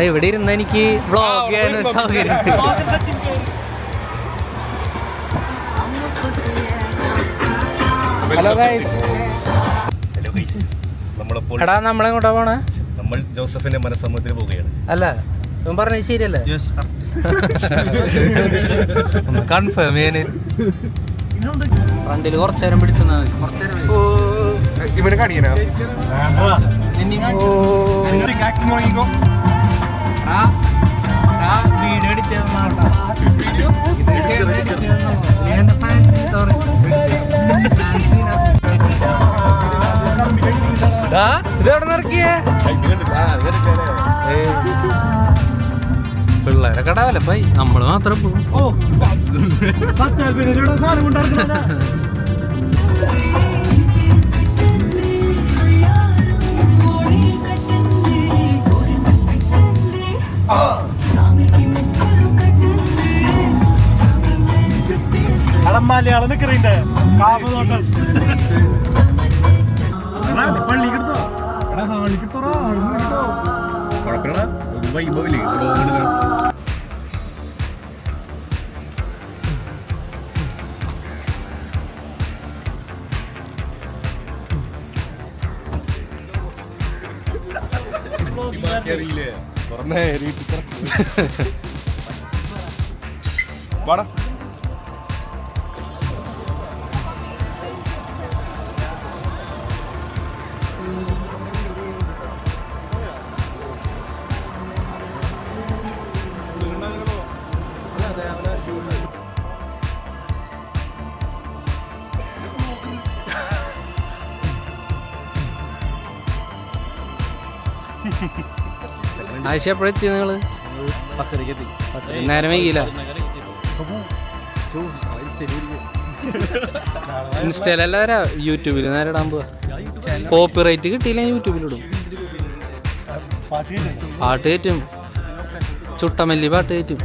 ഇവിടെ ഇരുന്ന് എനിക്ക് വ്ളോഗ് ചെയ്യാൻ സൗകര്യം. Hello guys. എടാ നമ്മളെങ്ങോട്ടാ പോണേ? നമ്മൾ ജോസഫിന്റെ മനസ്സമ്മതത്തിന് പോവുകയാണ്. അല്ല ഇവൻ പറഞ്ഞത് ശരിയല്ലേ? കൺഫേം ചെയ്യാന് ഫ്രണ്ടില് കുറച്ചേരം പിടിച്ചെന്നാ ഇവനെ കാണിക്കാനാ വീഡിയോ എഡിറ്റ് ഇതെവിടെ നിറക്കിയേ? പിള്ളേരെ കടാവല്ലേ പൈ, നമ്മള് മാത്രം പോകും. മലയാളം നിക്കറിന്റെ പള്ളി കിട്ടോ കുഴപ്പമില്ല ഒരു വൈഭവില്ലേ. അറിയില്ലേ തുറന്നേ വാടാ. ആഴ്ച എപ്പോഴെത്തി നിങ്ങള്? നേരം വൈകില്ല. ഇൻസ്റ്റയിലല്ല വരാ, യൂട്യൂബിൽ നേരെ ഇടാൻ പോവാ. കോപ്പിറൈറ്റ് കിട്ടിയില്ല യൂട്യൂബിലിടും. പാട്ട് കയറ്റും, ചുട്ടമല്ലി പാട്ട് കയറ്റും.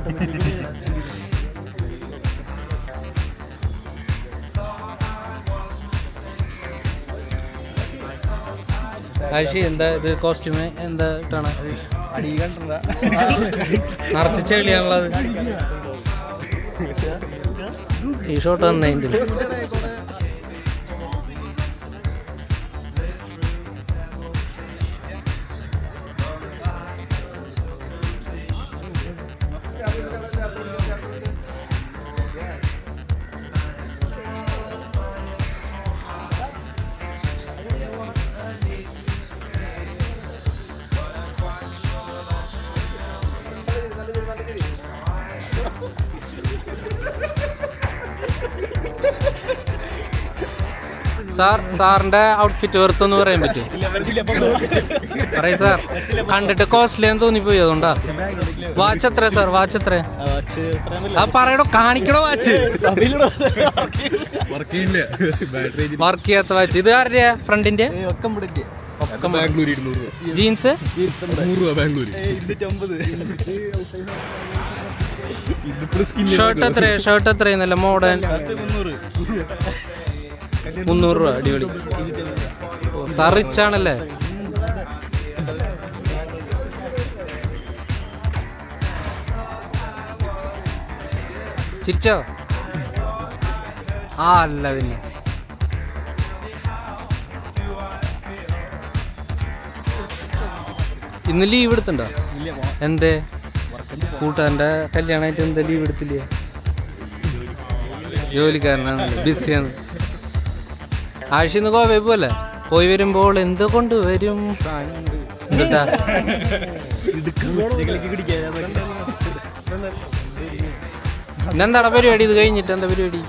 ആഴ്ച എന്താ ഇത് കോസ്റ്റ്യൂമ് എന്താ ഇട്ടാണ്? നിറച്ച് ചെളിയാണുള്ളത്. ഈ ഷോട്ട് വന്നതിൻ്റെ സാറിന്റെ ഔട്ട്ഫിറ്റ് വെറുത്തൊന്ന് പറയാൻ പറ്റും? പറയ സാർ, കണ്ടിട്ട് കോസ്റ്റ്ലി എന്ന് തോന്നിപ്പോയി, അതുകൊണ്ടാ. വാച്ച് എത്ര സാർ? വാച്ച് എത്ര? ആ പറയടോ, കാണിക്കണോ വാച്ച്? വർക്ക് ചെയ്യാത്ത വാച്ച്. ഇത് ആരുടെയാ? ഫ്രണ്ടിന്റെ? ജീൻസ് ഷർട്ട് എത്ര? ഷർട്ട് എത്രയെന്നല്ല മോഡേൺ 300 രൂപ. അടിപൊളി. സാർ റിച്ച് ആണല്ലേ? ചിരിച്ചോ? ആ അല്ല പിന്നെ ഇന്ന് ലീവ് എടുത്തുണ്ടോ? എന്തേ? കൂട്ടുകാരൻ്റെ കല്യാണമായിട്ട് എന്താ ലീവ് എടുത്തില്ല? ജോലിക്കാരനാണ്, ബിസിയാണ്. ആഴ്ച ഇന്ന് ഗോവയിൽ പോലെ പോയി വരുമ്പോൾ എന്ത് കൊണ്ടുവരും? എന്താ പിന്നെന്താടാ പരിപാടി? ഇത് കഴിഞ്ഞിട്ട് എന്താ പരിപാടി?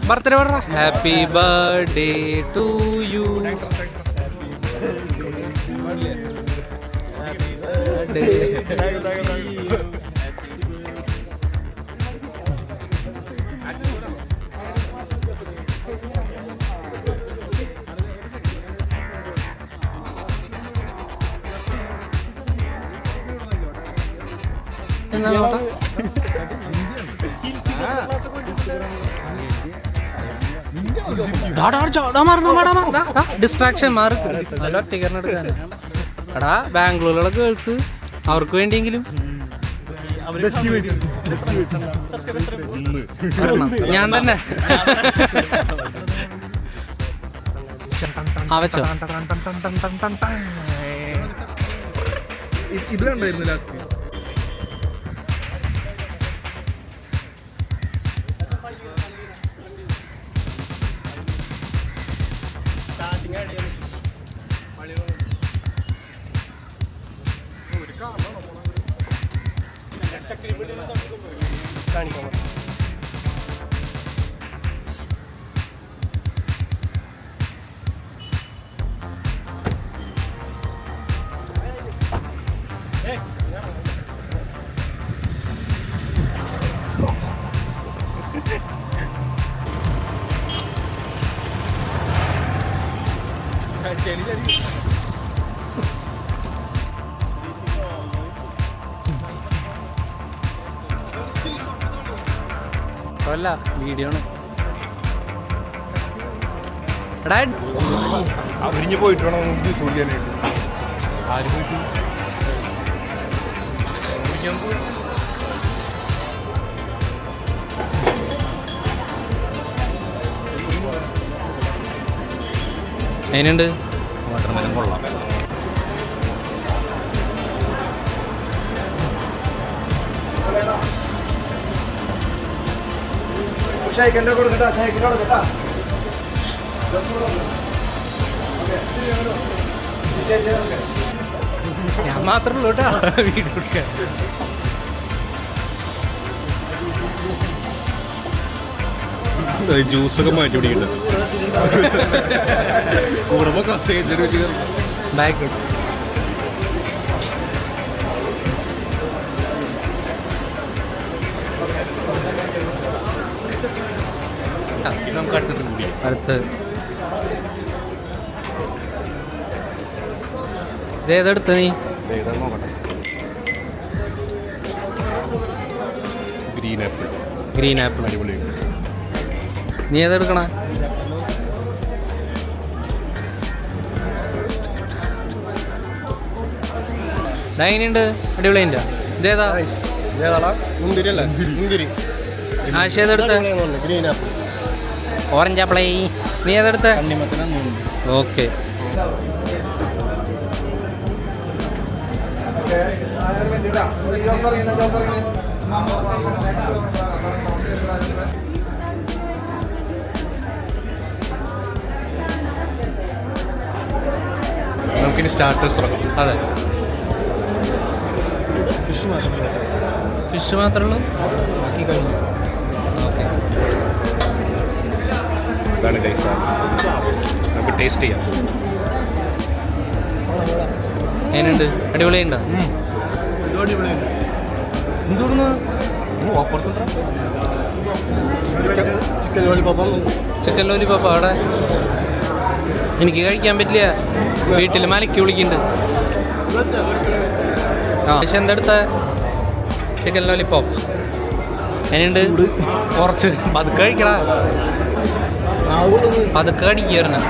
ബർത്ത്ഡേ പറ. Happy birthday to you. Distraction മാറി നല്ല ഒറ്റയ്ക്ക് എടുക്കാൻ. എടാ ബാംഗ്ലൂരിലുള്ള ഗേൾസ് അവർക്ക് വേണ്ടിയെങ്കിലും ഞാൻ തന്നെ വെച്ചോ. ഇത് കണ്ടായിരുന്നു ലാസ്റ്റ്. അല്ല വീഡിയോ ആണ്. എടാ അവരിഞ്ഞ് പോയിട്ട് വേണം സൂര്യാനായിട്ട്. ആര് പോയിട്ട് അതിനുണ്ട് വാട്ടർമെലൻ കൊള്ളാം. ഞാൻ മാത്രമേ ഉള്ളൂ കേട്ടോ വീഡിയോ എടുക്കാൻ. ജ്യൂസൊക്കെ മാറ്റി പിടിക്കട്ടെ. ബാക്ക് നമുക്ക് അടുത്തിട്ട് കൂടി അടുത്ത് ഇതേതെടുത്ത് നീ ഗ്രീൻ ആപ്പിൾ. ഗ്രീൻ ആപ്പിൾ അടിപൊളി. നീ ഏതെടുക്കണ? ഡൈനുണ്ട് അടിപൊളിയുണ്ട്. ഇതേതാ? മുന്തിരി അല്ല മുന്തിരി. ആശ ഏതെടുത്ത്? Green apple. ഓറഞ്ച് ആപ്പിളേ. നീ ഏതെടുത്ത്? ഓക്കെ. നമുക്കിനി സ്റ്റാർട്ടേഴ്സ് തുടങ്ങാം. അതെ, ഫിഷ് മാത്രമേ ഉള്ളൂ. ഓക്കെ, ഇതാണ് ഗൈസ്. നമുക്ക് ടേസ്റ്റ് ചെയ്യാം. എങ്ങനെയുണ്ട്? അടിപൊളിയുണ്ടോ? എന്തോന്ന് ചിക്കൻ ലോലിപോപ്പ് അവിടെ എനിക്ക് കഴിക്കാൻ പറ്റില്ല. വീട്ടിൽ മലക്കി വിളിക്കുന്നുണ്ട്. ആ പക്ഷെ എന്തെടുത്ത ചിക്കൻ ലോലിപോപ്പ് എങ്ങനെയുണ്ട്? കുറച്ച് പതുക്കെ കഴിക്കടാ, പതുക്കെ കടിക്കായിരുന്നു.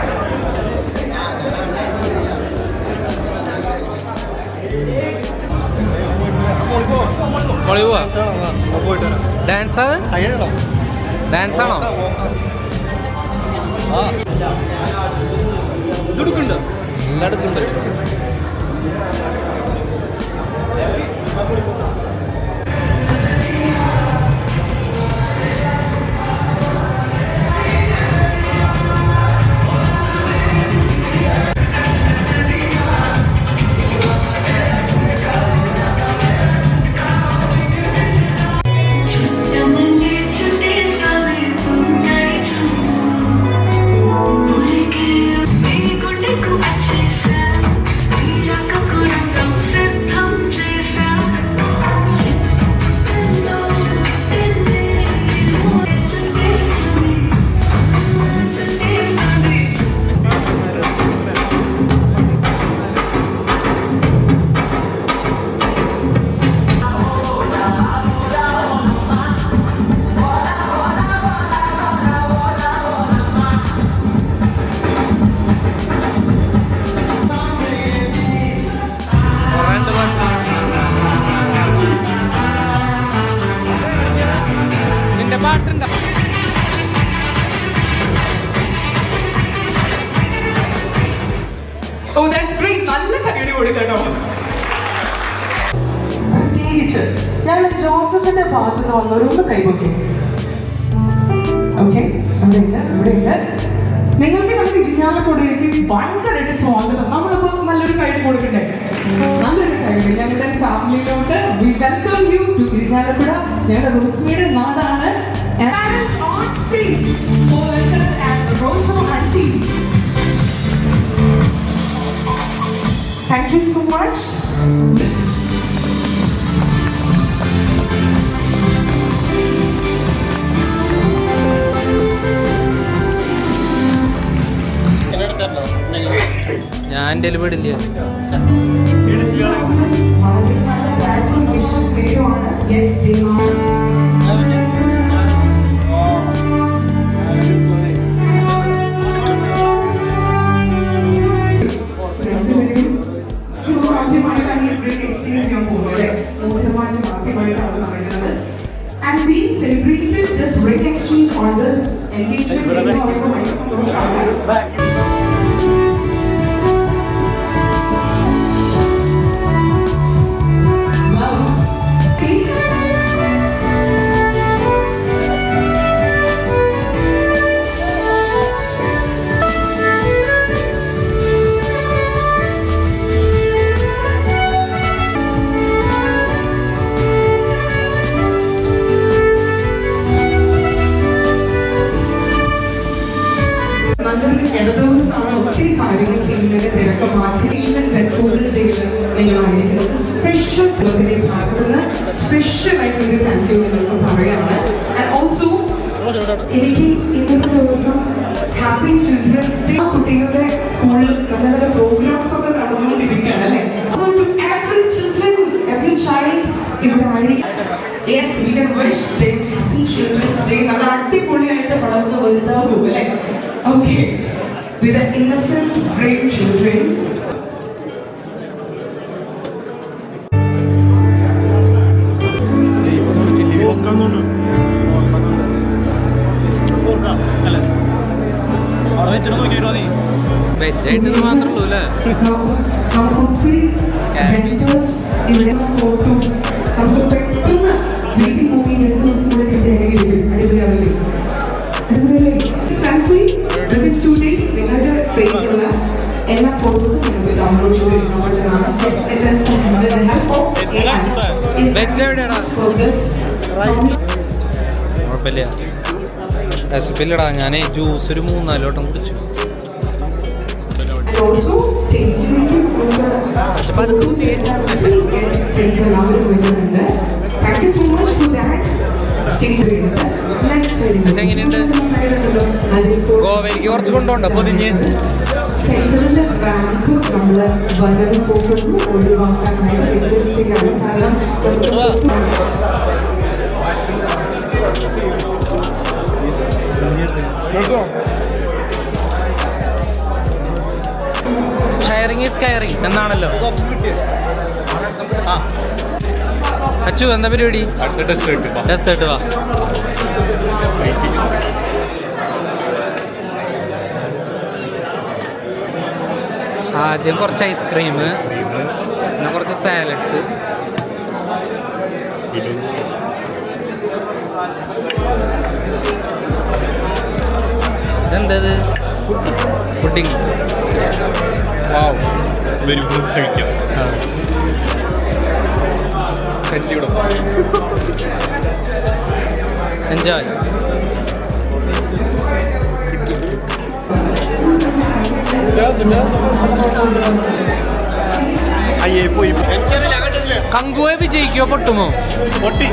മോളി പോവാ? ഡാൻസ് അത് ഡാൻസ് ആണോ? ഇതെടുക്കുന്നുണ്ട്, എല്ലാം എടുക്കുന്നുണ്ട്. Oh, that's great. നല്ല കൈയടി കൊടുക്കട്ടോ. പ്രത്യേകിച്ച് ഞങ്ങൾ ജോസഫിന്റെ ഭാഗത്ത് നിന്ന് വന്നവരൊന്ന് കൈവയ്ക്കും. ഓക്കെ, ഇവിടെയുണ്ട്. നിങ്ങൾക്ക് നമ്മുടെ ഇരിഞ്ഞാലക്കുടയിലേക്ക് ഭയങ്കരമായിട്ട് സ്വാഗതം. നമ്മളിപ്പോൾ നല്ലൊരു കൈ കൊടുക്കണ്ടേ? നല്ലൊരു കൈ. ഞങ്ങളുടെ ഫാമിലിയിലോട്ട് we welcome you to Irinjalakuda. ഞങ്ങളുടെ റോസ്മിയുടെ നാടാണ്. Thank you so much. ഞാൻ ഡെലിവറി ഇല്ല. And we celebrated this great exchange on this engagement. ഒത്തിരി കാര്യങ്ങൾ ചെയ്യുന്നതിന്റെ തിരക്ക് മാറ്റി പെട്രോളിന്റെ നിങ്ങളായിരിക്കുന്നത് സ്പെഷ്യൽ ഭാഗത്തുനിന്ന് സ്പെഷ്യൽ ആയിട്ടൊരു താങ്ക് യു നിങ്ങൾക്ക് പറയാണ്. ആൻഡ് ഓൾസോ എനിക്ക് ഇന്നത്തെ ദിവസം ഹാപ്പി ചിൽഡ്രൻസ് ഡേ കുട്ടികളുടെ സ്കൂളിൽ നല്ല നല്ല പ്രോഗ്രാംസ് ഒക്കെ നടന്നുകൊണ്ടിരിക്കുകയാണ് അല്ലേ? So to every children every child ഇവിടെ ആയിരിക്കും. Yes, we can wish them happy children's day. നല്ല അടിപൊളിയായിട്ട് വളർന്ന് വലുതാകും അല്ലേ? Okay, with the innocent, brave children. വെജായിട്ട് മാത്രമേ ഉള്ളൂ അല്ലേ? ഇവിടെ ഫോട്ടോസ് നമുക്ക് പെട്ടെന്ന് വീട്ടിൽ പോയി 2 ദിവസം കൂടെ അടിപൊളിയാവില്ലേ? സെൽഫി within 2 days നിങ്ങളുടെ ഫേസിലുള്ള എല്ലാ ഫോട്ടോസും നിങ്ങൾക്ക് ഡൗൺലോഡ് ചെയ്തെടുക്കാൻ പറ്റുന്നതാണ്. കുഴപ്പമില്ല, റെസിപ്പിയിലിടാ. ഞാൻ ജ്യൂസ് ഒരു 3-4 വട്ടം കുടിച്ചു. എങ്ങനെയുണ്ട്? ഗോവയ്ക്ക് കുറച്ച് കൊണ്ടുപോണ്ട പൊതിഞ്ഞ്. സെന്ററിന്റെ റാമ്പ് നമ്മൾ വരവ് പോകുന്നു ഒഴിവാക്കാനായിട്ട് റിക്വസ്റ്റിംഗാണ്. കാരണം ഷെയറിംഗ് ഈസ് കെയറിംഗ് എന്നാണല്ലോ. ആ അച്ചു, എന്താ പരിപാടി? ഡെസേർട്ട് വാ. ആദ്യം കുറച്ച് ഐസ്ക്രീം, പിന്നെ കുറച്ച് സാലഡ്സ്. ഇതെന്തത്? പുഡിംഗ്. എൻജോയ്. കങ്കുവെ വിജയിക്കോ പൊട്ടുമോ? പൊട്ടി.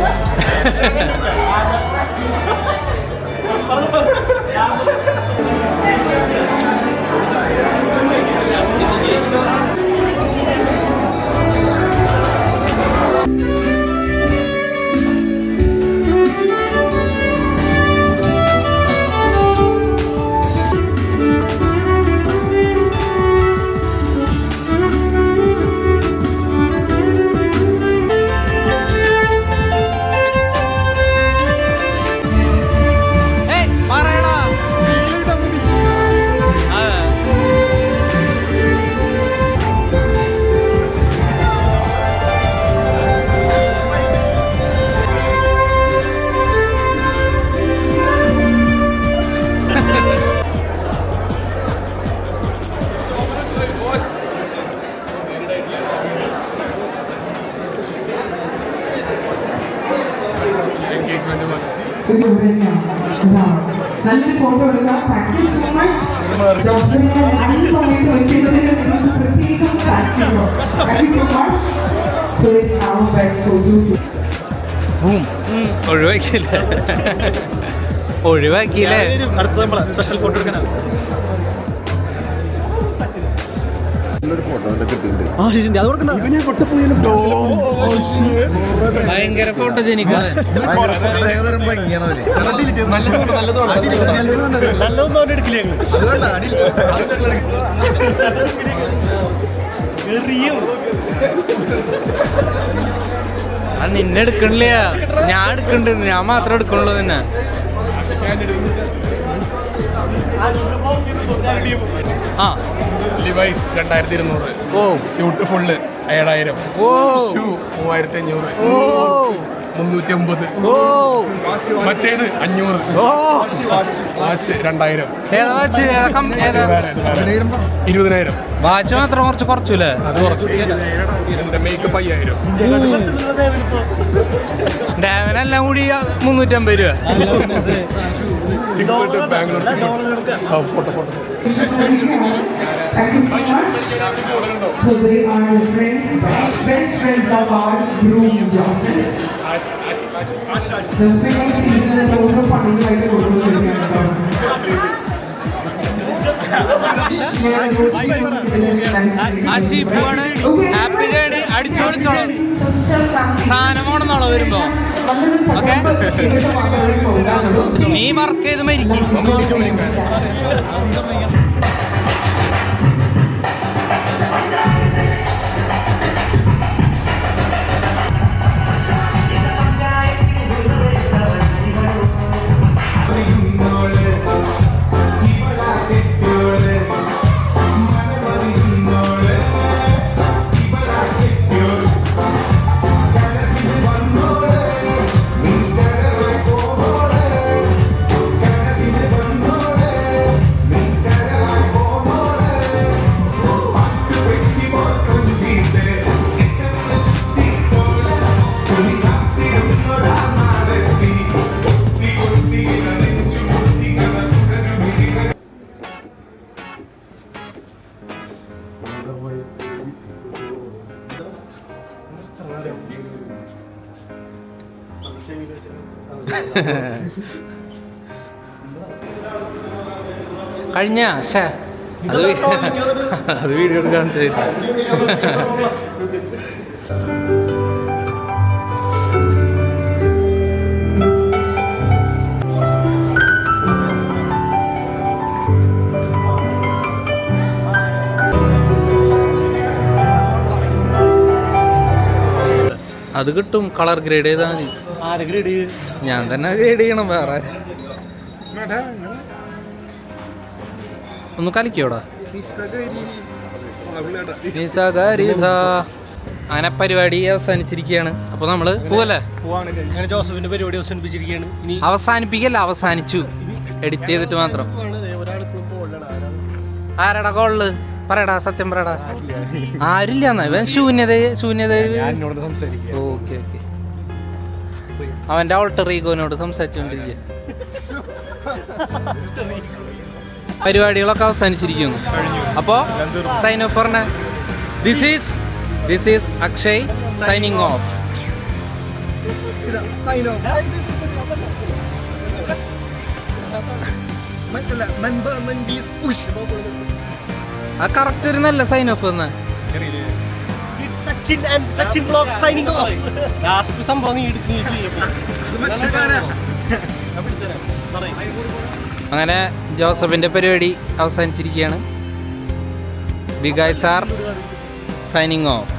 ഫോട്ടോ എടുക്കാം. Thank you so much. ജോസഫിനെ അടിപൊളിയായിട്ട് വെക്കുന്നതിന് നിങ്ങൾക്ക് പ്രത്യേകം thank you so much. So have best photo. ഒഴിവാക്കിയില്ലേ ഒഴിവാക്കിയില്ലേ. അടുത്ത നമ്മളെ സ്പെഷ്യൽ ഫോട്ടോ എടുക്കാനാണ്. ഭയങ്കര ഫോട്ടോജനിക്. അത് നിന്നെ എടുക്കണില്ല, ഞാൻ എടുക്കണ്ട്. ഞാൻ മാത്രം എടുക്കണുള്ളൂ നിന്നെ. ആ ലിവൈസ് 2200. ഓ സ്യൂട്ട് ഫുള്ള് 7000. ഓ ഷൂ 3500. ഓ 350. ഓ മറ്റേത് 500. ഓ വാച്ച് 2000. ഏതാ വാച്ച്? ഏതാ 20000. വാച്ച് മാത്രം കുറച്ച് കുറച്ചൂലേ? അത് കുറച്ച്. എന്റെ മേക്കപ്പ് 5000. ഡാമിനെല്ലാം കൂടി 350 രൂപ. ചിക്കോട്ട് Bangalore. Photo photo. Thank you so much. So they are friends, best friends of our groom Joseph. Joseph is season over പണിയായിട്ട് കൊണ്ടുവരികയാണ്. ആശിപ്പാണ് ഹാപ്പി ജേണി. അടിച്ചോളിച്ചോളാം. സാധനമാണെന്നോളോ വരുമ്പോ. ഓക്കെ, നീ വർക്ക് ചെയ്ത് മരിക്കും. കഴിഞ്ഞ അത് വീഡിയോ എടുക്കാൻ ചെയ്തു. അത് കിട്ടും. കളർ ഗ്രേഡ് ചെയ്താൽ മതി. ഞാൻ തന്നെ ഗ്രേഡ് ചെയ്യണം. വേറെ ഒന്ന് കളിക്കോടാ. അങ്ങനെ പരിപാടി അവസാനിച്ചിരിക്കുകയാണ്. അപ്പൊ നമ്മള് പോവല്ലേ? ജോസഫിന്റെ പരിപാടി അവസാനിപ്പിച്ചിരിക്കുകയാണ്. ഇനി അവസാനിപ്പിക്കല്ല, അവസാനിച്ചു. എഡിറ്റ് ചെയ്തിട്ട് മാത്രം. ആരാടാ കോളില്? പറയടാ, സത്യം പറയടാ. ആരില്ല എന്നാ ഇവൻ ശൂന്യത. Okay okay. അവന്റെ ഓൾട്ടർ ഈഗോനോട് സംസാരിച്ചുകൊണ്ടിരിക്കുക. പരിപാടികളൊക്കെ അവസാനിച്ചിരിക്കുന്നു. അപ്പോ സൈൻ ഓഫ് പറഞ്ഞ this is Akshay signing off. ആ കറക്റ്റ് ഒരു നല്ല സൈൻ ഓഫ് തന്നെ. അങ്ങനെ ജോസഫിന്റെ പരിപാടി അവസാനിച്ചിരിക്കുകയാണ്. Big guys are signing of.